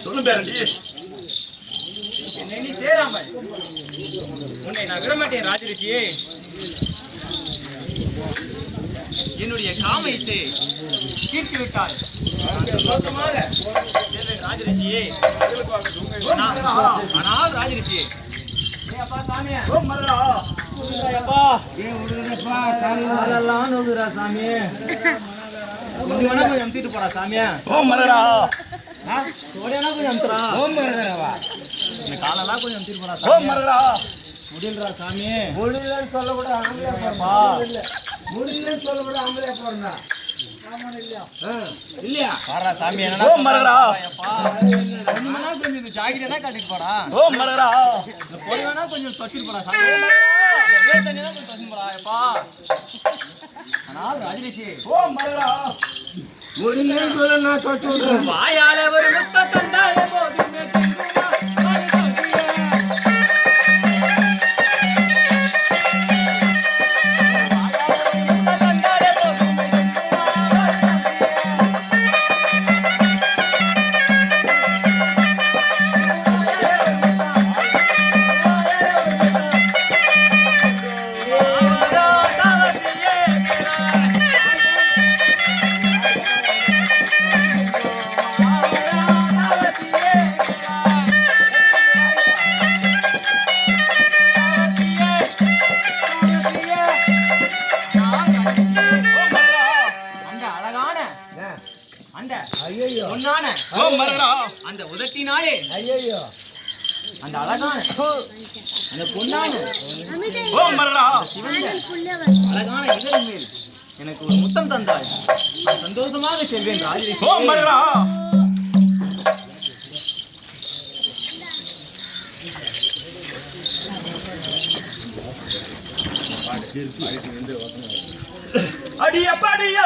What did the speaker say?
சொல்லு பேரண்டி. என்னை நீ சேராமல் உன்னை நான் விடமாட்டேன் ராஜரிஷியே. என்னுடைய காமத்தை தீர்த்து விட்டால் ராஜரிஷியே. ஆனால் ராஜரிஷியே கொஞ்சம் தீட்டு போறா சாமியா. கொஞ்சம் காலெல்லாம் கொஞ்சம் தீட்டு போறா முடியலா சாமி. முடியலன்னு சொல்லக்கூட முடியலன்னு சொல்லக்கூட ஆம்பளை போறா இல்லையா பாரா சாமி. கொஞ்சம் ஜாகிரதா தான் காட்டிட்டு போறா. பொடிவானா கொஞ்சம் தொச்சிட்டு போறா சாமி. தண்ணியா கொஞ்சம் தொச்சு போறாப்பா. ஆனால் ராஜரிஷி முடியலன்னு சொல்ல நான் தொச்சு வாயால ஒரு முத்த தந்தாலே போதும். அந்த உதட்டினாலே அந்த அழகான அந்த பொன்னான அழகான இதழ் மேல் எனக்கு ஒரு முத்தம் தந்தாய். சந்தோஷமாக செல்வேன் ராஜரிஷி. அடிய படியா